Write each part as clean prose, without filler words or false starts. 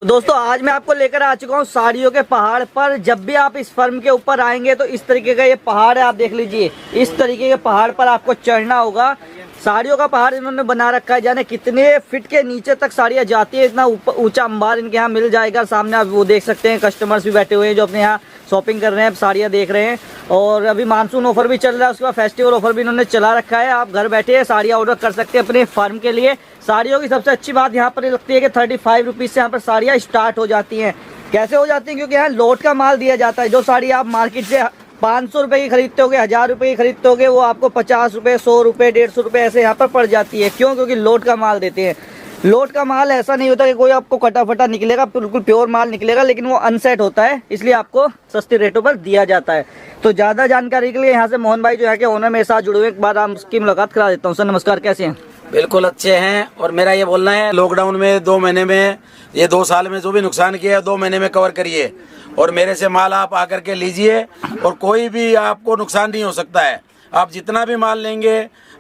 दोस्तों आज मैं आपको लेकर आ चुका हूँ साड़ियों के पहाड़ पर। जब भी आप इस फर्म के ऊपर आएंगे तो इस तरीके का ये पहाड़ है, आप देख लीजिए। इस तरीके के पहाड़ पर आपको चढ़ना होगा। साड़ियों का पहाड़ इन्होंने बना रखा है, जाने कितने फीट के नीचे तक साड़ियाँ जाती है। इतना ऊंचा अंबार इनके यहाँ मिल जाएगा। सामने आप वो देख सकते हैं, कस्टमर्स भी बैठे हुए हैं जो अपने यहाँ शॉपिंग कर रहे हैं, साड़ियाँ देख रहे हैं। और अभी मानसून ऑफर भी चल रहा है, उसके बाद फेस्टिवल ऑफर भी इन्होंने चला रखा है। आप घर बैठे साड़ियाँ ऑर्डर कर सकते हैं अपने फार्म के लिए। साड़ियों की सबसे अच्छी बात यहाँ पर लगती है कि 35 रुपीज़ से यहाँ पर साड़ियाँ स्टार्ट हो जाती हैं। कैसे हो जाती हैं? क्योंकि यहाँ लोट का माल दिया जाता है। जो साड़ी आप मार्केट से 500 रुपये की खरीदते होगे, 1000 रुपये की खरीदते होगे, वो आपको 50 रुपये, 100 रुपये, 150 रुपये ऐसे यहाँ पर पड़ जाती है। क्यों? क्योंकि लोट का माल देते हैं। लोट का माल ऐसा नहीं होता कि कोई आपको कटा फटा निकलेगा, बिल्कुल प्योर माल निकलेगा, लेकिन वो अनसेट होता है, इसलिए आपको सस्ते रेटों पर दिया जाता है। तो ज़्यादा जानकारी के लिए यहाँ से मोहन भाई जो है कि ओनर मेरे साथ जुड़े हुए, एक बार आपकी मुलाकात करा देता हूँ। सर नमस्कार, कैसे हैं? बिल्कुल अच्छे हैं। और मेरा ये बोलना है, लॉकडाउन में 2 महीने में, ये 2 साल में जो भी नुकसान किया है 2 महीने में कवर करिए। और मेरे से माल आप आकर के लीजिए और कोई भी आपको नुकसान नहीं हो सकता है। आप जितना भी माल लेंगे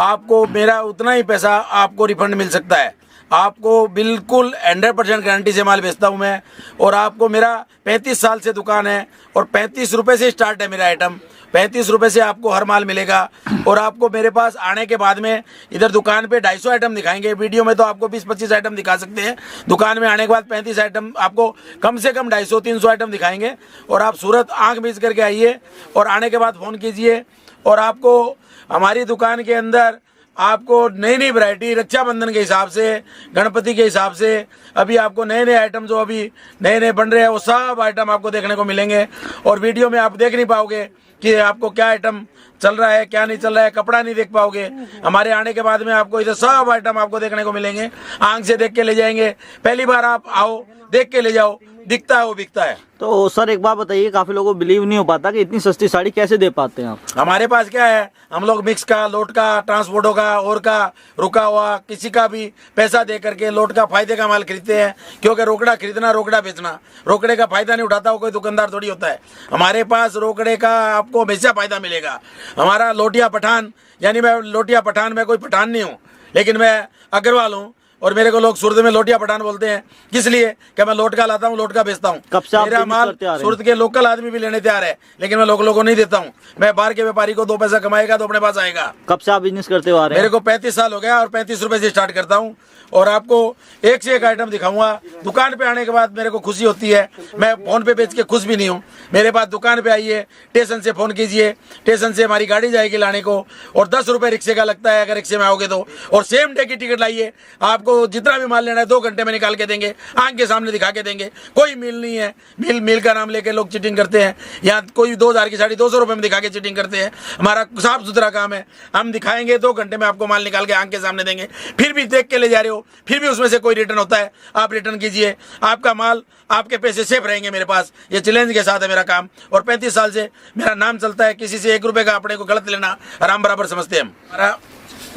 आपको मेरा उतना ही पैसा आपको रिफंड मिल सकता है। आपको बिल्कुल 100% गारंटी से माल बेचता हूँ मैं। और आपको मेरा 35 साल से दुकान है और 35 रुपये से स्टार्ट है मेरा आइटम। 35 रुपये से आपको हर माल मिलेगा। और आपको मेरे पास आने के बाद में इधर दुकान पे 250 आइटम दिखाएंगे। वीडियो में तो आपको 20-25 आइटम दिखा सकते हैं। दुकान में आने के बाद 35 आइटम, आपको कम से कम 250-300 आइटम दिखाएंगे। और आप सूरत आंख मीच करके आइए और आने के बाद फ़ोन कीजिए। और आपको हमारी दुकान के अंदर आपको नई नई वैरायटी, रक्षाबंधन के हिसाब से, गणपति के हिसाब से, अभी आपको नए नए आइटम जो अभी नए नए बन रहे हैं वो सब आइटम आपको देखने को मिलेंगे। और वीडियो में आप देख नहीं पाओगे कि आपको क्या आइटम चल रहा है, क्या नहीं चल रहा है, कपड़ा नहीं देख पाओगे। हमारे आने के बाद में आपको इधर सब आइटम आपको देखने को मिलेंगे। आंख से देख के ले जाएंगे। पहली बार आप आओ, देख के ले जाओ, दिखता है वो बिकता है। तो सर एक बात बताइए, काफी लोगों को बिलीव नहीं हो पाता कि इतनी सस्ती साड़ी कैसे दे पाते हैं आप? हमारे पास क्या है, हम लोग मिक्स का, लोट का, ट्रांसपोर्टों का, और का, रुका हुआ, किसी का भी पैसा दे करके लोट का फायदे का माल खरीदते हैं। क्योंकि रोकड़ा खरीदना, रोकड़ा बेचना, रोकड़े का फायदा नहीं उठाता वो कोई दुकानदार थोड़ी होता है। हमारे पास रोकड़े का आपको हमेशा फायदा मिलेगा। हमारा लोटिया पठान, यानी मैं लोटिया पठान, मैं कोई पठान नहीं हूँ, लेकिन मैं अग्रवाल हूँ। और मेरे को लोग सूरत में लोटिया पठान बोलते हैं, किस लिए कि मैं लोट का लाता हूँ, लोट का बेचता हूँ। मेरा माल सूरत के लोकल आदमी भी लेने तैयार है, लेकिन मैं लोगों को नहीं देता हूँ। मैं बाहर के व्यापारी को 2 पैसा कमाएगा तो अपने पास आएगा। कब से आप बिजनेस करते हो आ रहे हैं? मेरे को 35 साल हो गया और 35 रुपए से स्टार्ट करता हूँ। और आपको एक से एक आइटम दिखाऊंगा। दुकान पे आने के बाद मेरे को खुशी होती है। मैं फोन पे बेच के खुश भी नहीं हूँ। मेरे पास दुकान पे आइए, स्टेशन से फोन कीजिए, स्टेशन से हमारी गाड़ी जाएगी लाने को। और 10 रुपए रिक्शे का लगता है अगर रिक्शे में आओगे तो। और सेम डे की टिकट लाइए, आपको जितना भी माल लेना है 2 घंटे में निकाल के देंगे, आंख के सामने दिखा के देंगे। कोई मिल नहीं है, मिल का नाम लेके लोग चीटिंग करते हैं। यहाँ कोई 2000 की साड़ी 200 रुपए में दिखा के चीटिंग करते हैं। हमारा साफ सुथरा काम है। हम दिखाएंगे, 2 घंटे में आपको माल निकाल के आंख के सामने देंगे। फिर भी देख के ले जा रहे हो, फिर भी उसमें से कोई रिटर्न होता है, आप रिटर्न कीजिए। आपका माल, आपके पैसे सेफ रहेंगे मेरे पास। ये चैलेंज के साथ है मेरा काम। और 35 साल से मेरा नाम चलता है। किसी से 1 रुपए का अपने को गलत लेना आराम बराबर समझते हैं हम। हमारा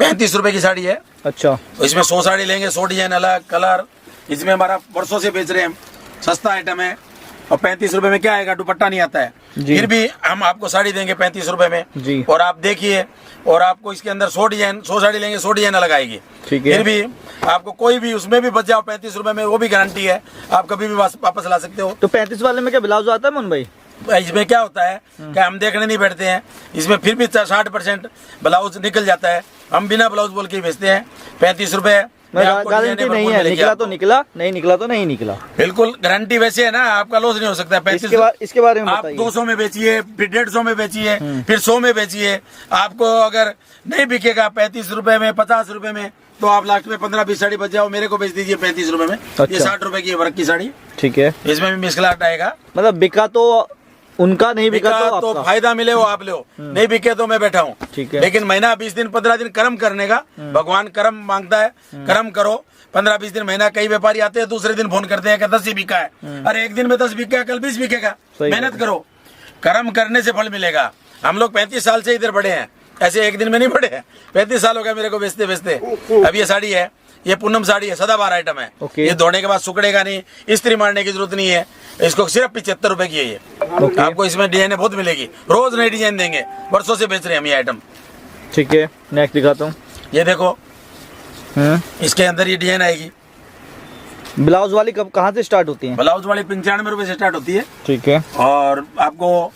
35 रुपए की साड़ी है। अच्छा, इसमें 100 साड़ी लेंगे, 100 डिजाइन, अलग कलर। इसमें हमारा वर्षों से बेच रहे हैं हम, सस्ता आइटम है। और 35 रुपए में क्या आएगा, दुपट्टा नहीं आता है, फिर भी हम आपको साड़ी देंगे 35 रुपए में जी। और आप देखिए, और आपको इसके अंदर 100 डिजाइन, 100 साड़ी लेंगे 100 डिजाइन अलग आएगी। ठीक है। फिर भी आपको कोई भी उसमें भी बच जाओ 35 रुपए में, वो भी गारंटी है, आप कभी भी वापस ला सकते हो। तो 35 वाले में क्या ब्लाउज आता है मोहन भाई? इसमें क्या होता है कि हम देखने नहीं बैठते हैं, इसमें फिर भी 60% ब्लाउज निकल जाता है। हम बिना ब्लाउज बोल के बेचते हैं। 35 रुपए गारंटी नहीं है, निकला तो निकला, नहीं निकला तो नहीं निकला। बिल्कुल गारंटी वैसे है ना, आपका लॉस नहीं हो सकता है। 35 इसके बारे में आप 200 में बेचिए, फिर 150 में बेचिए, फिर 100 में बेचिए। आपको अगर नहीं बिकेगा 35 रुपए में, 50 रुपए में, तो आप लास्ट में 15-20 साड़ी बच जाओ, मेरे को बेच दीजिए 35 रुपए में। अच्छा। ये 60 रुपए की वर्क की साड़ी, ठीक है। इसमें भी मिसलाट आएगा। मतलब बिका तो उनका, नहीं बिका तो फायदा मिले वो आप लो, नहीं बिके तो मैं बैठा हूँ। ठीक है। लेकिन महीना 20 दिन 15 दिन कर्म करने का, भगवान कर्म मांगता है, कर्म करो। 15-20 दिन, महीना। कई व्यापारी आते हैं दूसरे दिन फोन करते हैं कि 10 ही बिका है। अरे एक दिन में 10 बिका, कल 20 बिकेगा। मेहनत करो, कर्म करने से फल मिलेगा। हम लोग 35 साल से इधर बढ़े हैं, ऐसे एक दिन में नहीं बढ़े हैं। 35 साल हो गया मेरे को बेचते बेचते। अब ये साड़ी है, ये पूनम साड़ी है, सदाबहार आइटम है। ये धोने के बाद सुखड़ेगा नहीं, इस्त्री मारने की जरूरत नहीं है। इसको सिर्फ 75 रुपए की है ये। आपको इसमें डिजाइने बहुत मिलेगी, रोज नई डिजाइन देंगे, वर्षों से बेच रहे हैं हम ये आइटम। ठीक है, नेक्स्ट दिखाता हूँ। ये देखो, इसके अंदर ये डिजाइन आएगी। ब्लाउज वाली कब कहाँ से स्टार्ट होती है? ब्लाउज वाली 95 रुपए से स्टार्ट होती है, ठीक है। और आपको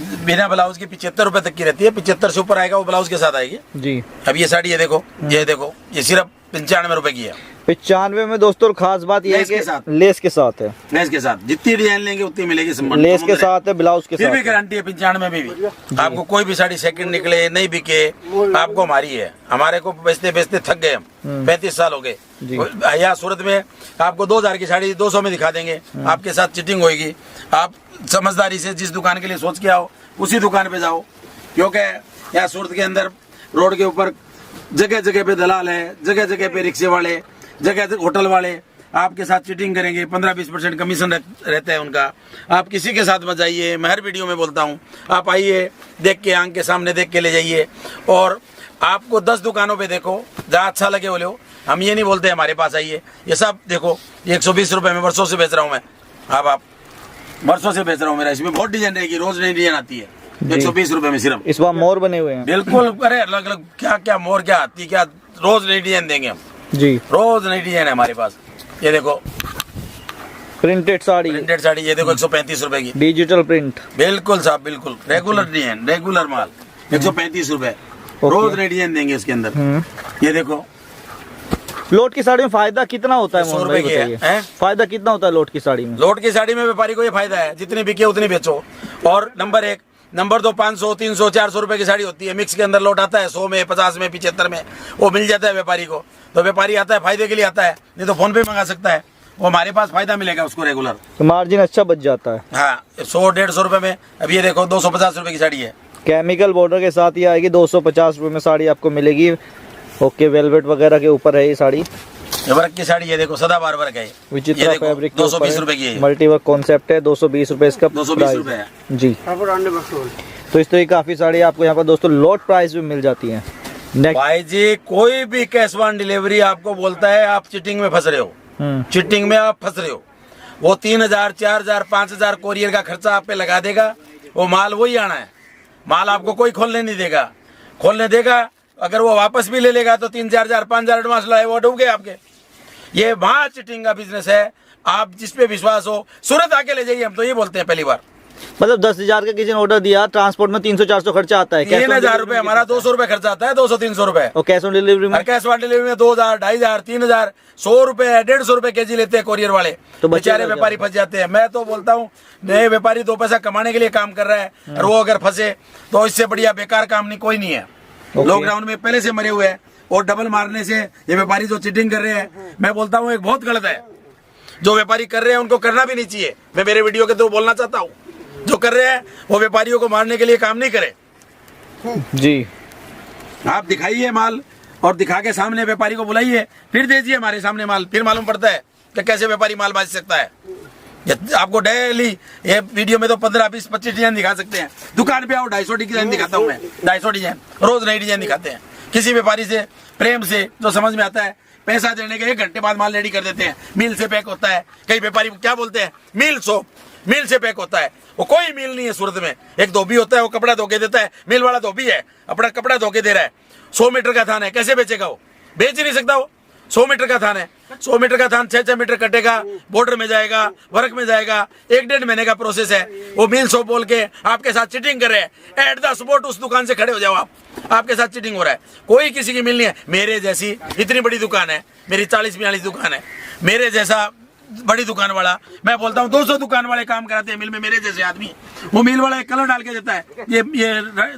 बिना ब्लाउज की 75 रुपए तक की रहती है। 75 से ऊपर आएगा वो ब्लाउज के साथ आएगी जी। अब ये साड़ी है देखो, ये देखो, ये सिर्फ 95 रुपए की है। 95 में दोस्तों खास बात ये है लेस के कि साथ। लेस के साथ है, लेस के साथ जितनी डिजाइन लेंगे उतनी मिलेगी। लेस के साथ है, ब्लाउज के फिर साथ भी है। गारंटी है 95 में भी आपको कोई भी साड़ी सेकंड निकले नहीं बिके, आपको हमारी है। हमारे को बेचते बेचते थक गए हम, 35 साल हो गए। यहाँ सूरत में आपको 2000 की साड़ी 200 में दिखा देंगे, आपके साथ चिटिंग होगी। आप समझदारी से जिस दुकान के लिए सोच के आओ उसी दुकान पे जाओ, क्योंकि यहाँ सूरत के अंदर रोड के ऊपर जगह जगह पे दलाल है, जगह जगह पे रिक्शे वाले, जगह होटल वाले आपके साथ चीटिंग करेंगे। 15-20% कमीशन रहता है उनका। आप किसी के साथ मत जाइए, मैं हर वीडियो में बोलता हूँ। आप आइए, देख के आंख के सामने देख के ले जाइए, और आपको 10 दुकानों पे देखो, जहाँ अच्छा लगे वो लो। हम ये नहीं बोलते हमारे पास आइए। ये सब देखो, 120 रुपए में वर्षों से बेच रहा हूँ मैं। आप वर्षों से बेच रहा हूँ मेरा। इसमें बहुत डिजाइन रहेगी, रोज नई डिजाइन आती है। 120 रुपए में सिर्फ। इस बार मोर बने हुए हैं, बिल्कुल। अरे अलग अलग क्या क्या मोर, क्या हाथी, क्या, रोज नई डिजाइन देंगे हम जी। रोज नई डिजाइन है हमारे पास। ये देखो प्रिंटेड साड़ी, प्रिंटेड साड़ी, ये देखो 135 रुपए की, डिजिटल प्रिंट। बिल्कुल साहब, बिल्कुल रेगुलर डिजाइन, रेगुलर माल। 135 रुपए, रोज नई डिजाइन देंगे इसके अंदर। ये देखो लोट की साड़ी में फायदा कितना होता है? 100 रुपए की है। फायदा कितना होता है लोट की साड़ी में? लोट की साड़ी में व्यापारी को ये फायदा है, जितनी बिके उतनी बेचो। और नंबर 1, नंबर 2, 500, 300, 400 रुपए की साड़ी होती है। मिक्स के अंदर लोट आता है 100 में, 50 में, 75 में, वो मिल जाता है व्यापारी को। तो व्यापारी आता है फायदे के लिए आता है, नहीं तो फोन पे मंगा सकता है। वो हमारे पास फायदा मिलेगा उसको रेगुलर, तो मार्जिन अच्छा बच जाता है। हाँ, 100-150 रुपए में। अब ये देखो 250 रुपए की साड़ी है, केमिकल बॉर्डर के साथ ये आएगी। 250 रुपए में साड़ी आपको मिलेगी। ओके, वेलवेट वगैरह के ऊपर है ये साड़ी। वर्क की साड़ी, ये देखो सदाबहार वर्क है। विचित्रा फैब्रिक, 220 रुपए की है। मल्टी वर्क कॉन्सेप्ट है। 220 रुपए इसका 220 रुपए है जी। तो इस तरह की काफी साड़ी आपको यहाँ पर दोस्तों लोट प्राइस में मिल जाती है। भाई जी, कोई भी कैश ऑन डिलीवरी आपको बोलता है, आप चिटिंग में फंस रहे हो। चिटिंग में आप फंस रहे हो। वो 3000, 4000, 5000 कोरियर का खर्चा आप पे लगा देगा। वो माल वही आना है, माल आपको कोई खोलने नहीं देगा। खोलने देगा, अगर वो वापस भी ले लेगा तो 3-4,000, 5,000 एडवांस लाए, वो डूब गए आपके। ये वहां चिटिंग का बिजनेस है। आप जिस पे विश्वास हो, सूरत आके ले जाइए। हम तो ये बोलते हैं पहली बार। मतलब 10,000 का किसी ने ऑर्डर दिया, ट्रांसपोर्ट में 300-400 खर्चा आता है। 3,000 रुपए हमारा, 200 रुपए खर्चा आता है, 200-300 रुपए। और कैश ऑन डिलीवरी में? कैश ऑन डिलीवरी में 2,000, 2,500, 3,000, 100 रुपए, 150 रुपए केजी लेते हैं कोरियर वाले। तो बेचारे व्यापारी फंस जाते हैं। मैं तो बोलता हूँ, नए व्यापारी 2 पैसा कमाने के लिए काम कर रहा है, और वो अगर फंसे तो इससे बढ़िया बेकार काम नहीं कोई नहीं है। लॉकडाउन में पहले से मरे हुए हैं, और डबल मारने से ये व्यापारी जो चीटिंग कर रहे हैं, मैं बोलता हूँ एक बहुत गलत है। जो व्यापारी कर रहे हैं उनको करना भी नहीं चाहिए। मैं मेरे वीडियो के थ्रू बोलना चाहता हूँ, जो कर रहे हैं वो व्यापारियों को मारने के लिए काम नहीं करे जी। आप दिखाइए माल, और दिखा के सामने व्यापारी को बुलाइए, फिर दीजिए हमारे सामने माल। फिर मालूम पड़ता है कि कैसे व्यापारी माल बेच सकता है। आपको डेली ये वीडियो में तो 15, 20, 25 डिजाइन दिखा सकते हैं। दुकान पे आओ, 250 डिजाइन दिखाता हूँ मैं। 250 डिजाइन, रोज नई डिजाइन दिखाते हैं। किसी व्यापारी से प्रेम से जो समझ में आता है, पैसा देने के 1 घंटे बाद माल रेडी कर देते हैं। मिल से पैक होता है। कई व्यापारी क्या बोलते हैं, मिल से पैक होता है। वो कोई मिल नहीं है सूरत में। एक धोबी होता है, वो कपड़ा धोके देता है। मिल वाला धोबी है, अपना कपड़ा धोके दे रहा है। 100 मीटर का थान है, कैसे बेचेगा वो? बेच ही नहीं सकता वो। 100 मीटर का थान है, 100 मीटर का थान 6-6 मीटर कटेगा, बॉर्डर में जाएगा, वर्क में जाएगा। 1-1.5 महीने का प्रोसेस है। वो मिल 100 बोल के आपके साथ चिटिंग कर रहे हैं। एट द स्पॉट उस दुकान से खड़े हो जाओ आप, आपके साथ चिटिंग हो रहा है। कोई किसी की मिल नहीं है। मेरे जैसी इतनी बड़ी दुकान है, मेरी 40-42 दुकान है। मेरे जैसा बड़ी दुकान वाला, मैं बोलता हूँ 200 दुकान वाले काम कराते हैं मिल में। मेरे जैसे आदमी, वो मिल वाला एक कलर डाल के देता है। ये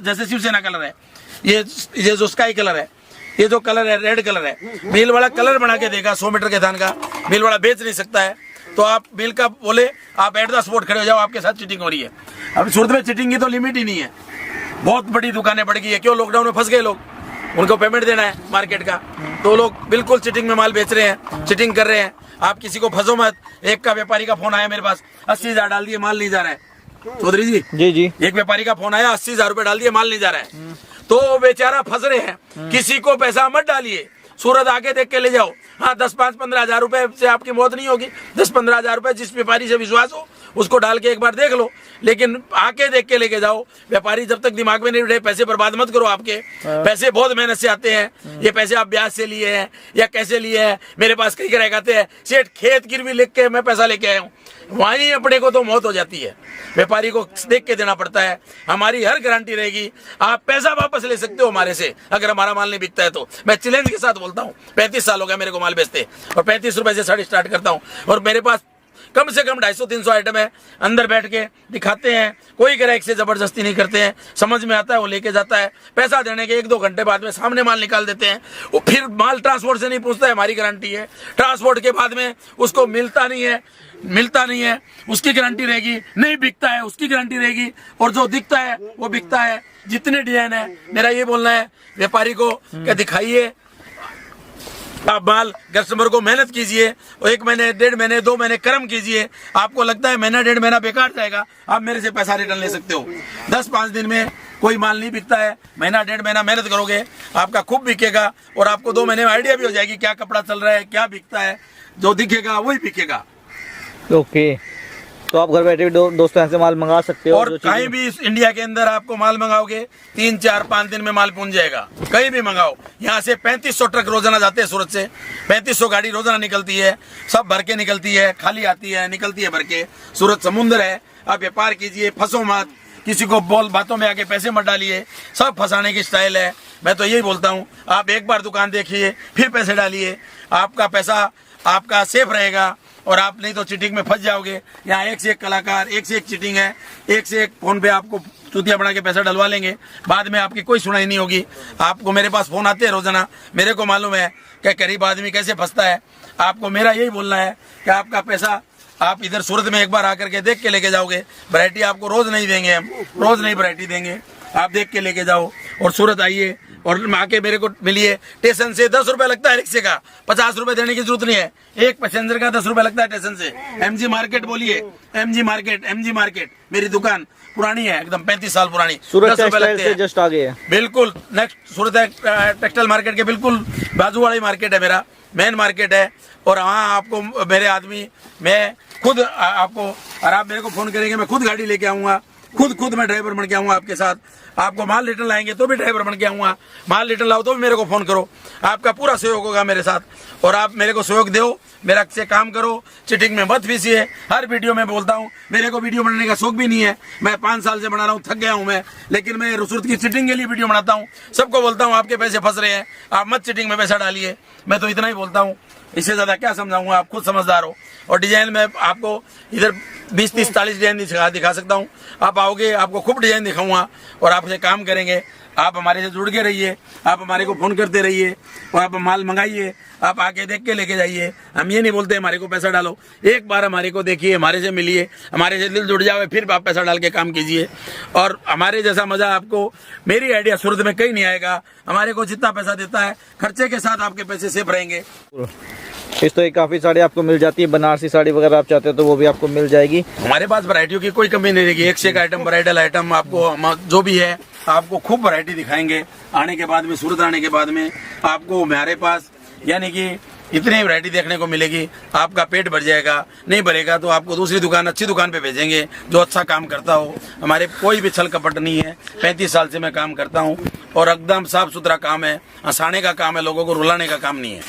जैसे शिवसेना कलर है, ये जो स्काई कलर है, ये जो कलर है रेड कलर है। मिल वाला कलर बना के देगा 100 मीटर के थान का। मिल वाला बेच नहीं सकता है। तो आप मिल का बोले, आप एट द स्पॉट खड़े हो जाओ, आपके साथ चिटिंग हो रही है। अब सूरत में चिटिंग की तो लिमिट ही नहीं है। बहुत बड़ी दुकानें बढ़ गई है। क्यों? लॉकडाउन में फंस गए लोग, उनको पेमेंट देना है मार्केट का, तो लोग बिल्कुल चिटिंग में माल बेच रहे हैं, चिटिंग कर रहे हैं। आप किसी को फंसो मत। एक का व्यापारी का फोन आया मेरे पास, 80,000 डाल दिए, माल नहीं जा रहा है। चौधरी जी, जी। एक व्यापारी का फोन आया, 80,000 रुपए डाल दिए, माल नहीं जा रहा है। तो बेचारा फंस रहे हैं। किसी को पैसा मत डालिए। सूरत आके देख के ले जाओ। हाँ 10-15 हजार रुपए से आपकी मौत नहीं होगी। 10-15 हजार रुपए जिस व्यापारी से विश्वास हो उसको डाल के एक बार देख लो, लेकिन आके देख के लेके जाओ। व्यापारी जब तक दिमाग में नहीं बैठे पैसे बर्बाद मत करो। आपके पैसे बहुत मेहनत से आते हैं। ये पैसे आप ब्याज से लिए हैं या कैसे लिए हैं, मेरे पास कई ग्राहक आते हैं, सेठ खेत गिरवी लिख के मैं पैसा लेके आया हूँ, वहीं अपने को तो मौत हो जाती है। व्यापारी को देख के देना पड़ता है। हमारी हर गारंटी रहेगी, आप पैसा वापस ले सकते हो हमारे से अगर हमारा माल नहीं बिकता है तो। मैं चैलेंज के साथ बोलता हूँ, 35 साल हो गया मेरे को माल बेचते और 35 रुपए से साड़ी स्टार्ट करता हूँ और मेरे पास कम से कम 250-300 आइटम है। अंदर बैठ के दिखाते हैं, कोई ग्राहक से जबरदस्ती नहीं करते हैं। समझ में आता है वो लेके जाता है। पैसा देने के 1-2 घंटे बाद में सामने माल निकाल देते हैं। वो फिर माल ट्रांसपोर्ट से नहीं पहुंचता है, हमारी गारंटी है। ट्रांसपोर्ट के बाद में उसको मिलता नहीं है उसकी गारंटी रहेगी। नहीं बिकता है उसकी गारंटी रहेगी, और जो दिखता है वो बिकता है। जितने डिजाइन है, मेरा ये बोलना है व्यापारी को कि दिखाइए आप माल, कस्टमर को मेहनत कीजिए और 1 महीने 1.5 महीने 2 महीने कर्म कीजिए। आपको लगता है महीना 1.5 महीना बेकार जाएगा, आप मेरे से पैसा रिटर्न ले सकते हो। 10-5 दिन में कोई माल नहीं बिकता है, महीना 1.5 महीना मेहनत करोगे आपका खूब बिकेगा और आपको 2 महीने में आइडिया भी हो जाएगी क्या कपड़ा चल रहा है, क्या बिकता है। जो दिखेगा वही बिकेगा। ओके, तो आप घर बैठे भी दोस्तों ऐसे माल मंगा सकते हो। और कहीं भी इस इंडिया के अंदर आपको माल मंगाओगे 3-4-5 दिन में माल पहुंच जाएगा। कहीं भी मंगाओ। यहाँ से 3500 ट्रक रोजाना जाते हैं सूरत से, 3500 गाड़ी रोजाना निकलती है। सब भर के निकलती है, खाली आती है, निकलती है भर के। सूरत समुद्र है, आप व्यापार कीजिए, फंसो मत, किसी को बोल बातों में आके पैसे मत डालिए। सब फंसाने की स्टाइल है। मैं तो यही बोलता हूँ, आप एक बार दुकान देखिए फिर पैसे डालिए, आपका पैसा आपका सेफ रहेगा और आप नहीं तो चीटिंग में फंस जाओगे। यहाँ एक से एक कलाकार, एक से एक चीटिंग है, एक से एक फोन पे आपको चूतिया बना के पैसा डलवा लेंगे, बाद में आपकी कोई सुनाई नहीं होगी। आपको मेरे पास फोन आते हैं रोजाना, मेरे को मालूम है कि गरीब आदमी कैसे फंसता है। आपको मेरा यही बोलना है कि आपका पैसा आप इधर सूरत में एक बार आकर के देख के लेके जाओगे। वैरायटी आपको रोज नहीं देंगे, हम रोज नहीं वैरायटी देंगे, आप देख के लेके जाओ और सूरत आइए और आके मेरे को मिलिए। स्टेशन से 10 रुपए लगता है रिक्शे का, 50 रुपए देने की जरूरत नहीं है। एक पैसेंजर का 10 रुपए लगता है स्टेशन से। MG मार्केट बोलिए, MG मार्केट मेरी दुकान पुरानी है एकदम, 35 साल पुरानी। सूरत टेक्सटाइल से जस्ट आगे है, बिल्कुल नेक्स्ट सूरत टेक्सटाइल मार्केट के बिल्कुल बाजू वाली मार्केट है, मेरा मेन मार्केट है। और वहाँ आपको मेरे आदमी, मैं खुद आपको, और आप मेरे को फोन करेंगे मैं खुद गाड़ी लेके आऊंगा, खुद मैं ड्राइवर बन के आऊंगा आपके साथ। आपको माल रिटर्न लाएंगे तो भी ड्राइवर बन के आऊंगा, माल रिटर्न लाओ तो भी मेरे को फोन करो। आपका पूरा सहयोग होगा मेरे साथ और आप मेरे को सहयोग दो, मेरा से काम करो, चीटिंग में मत फंसिए। हर वीडियो में बोलता हूँ, मेरे को वीडियो बनाने का शौक भी नहीं है, मैं 5 साल से बना रहा हूँ, थक गया हूँ मैं, लेकिन मैं सूरत की चीटिंग के लिए वीडियो बनाता हूँ। सबको बोलता हूँ आपके पैसे फंस रहे हैं, आप मत चीटिंग में पैसा डालिए। मैं तो इतना ही बोलता हूँ, इससे ज्यादा क्या समझाऊंगा, आप खुद समझदार हो। और डिजाइन में आपको इधर 20-30-40 डिजाइन दिखा सकता हूँ। आप आओगे आपको खूब डिजाइन दिखाऊंगा और आपसे काम करेंगे। आप हमारे से जुड़ के रहिए, आप हमारे को फोन करते रहिए और आप माल मंगाइए, आप आके देख के लेके जाइए। हम ये नहीं बोलते हमारे को पैसा डालो, एक बार हमारे को देखिए, हमारे से मिलिए, हमारे से दिल जुड़ जाए, फिर आप पैसा डाल के काम कीजिए। और हमारे जैसा मजा आपको, मेरी आइडिया सूरत में कहीं नहीं आएगा। हमारे को जितना पैसा देता है खर्चे के साथ आपके पैसे सेफ रहेंगे। इस तो काफी साड़ी आपको मिल जाती है, बनारसी साड़ी वगैरह आप चाहते हो तो वो भी आपको मिल जाएगी। हमारे पास वैरायटियों की कोई कमी नहीं रहेगी, एक से एक आइटम, ब्राइडल आइटम आपको जो भी है आपको खूब वैरायटी दिखाएंगे। आने के बाद में, सूरत आने के बाद में आपको हमारे पास यानी कि इतनी वैरायटी देखने को मिलेगी, आपका पेट भर जाएगा। नहीं भरेगा तो आपको दूसरी दुकान, अच्छी दुकान पे भेजेंगे जो अच्छा काम करता हो। हमारे कोई भी छल कपट नहीं है, 35 साल से मैं काम करता हूँ और एकदम साफ सुथरा काम है, हंसाने का काम है, लोगों को रुलाने का काम नहीं है।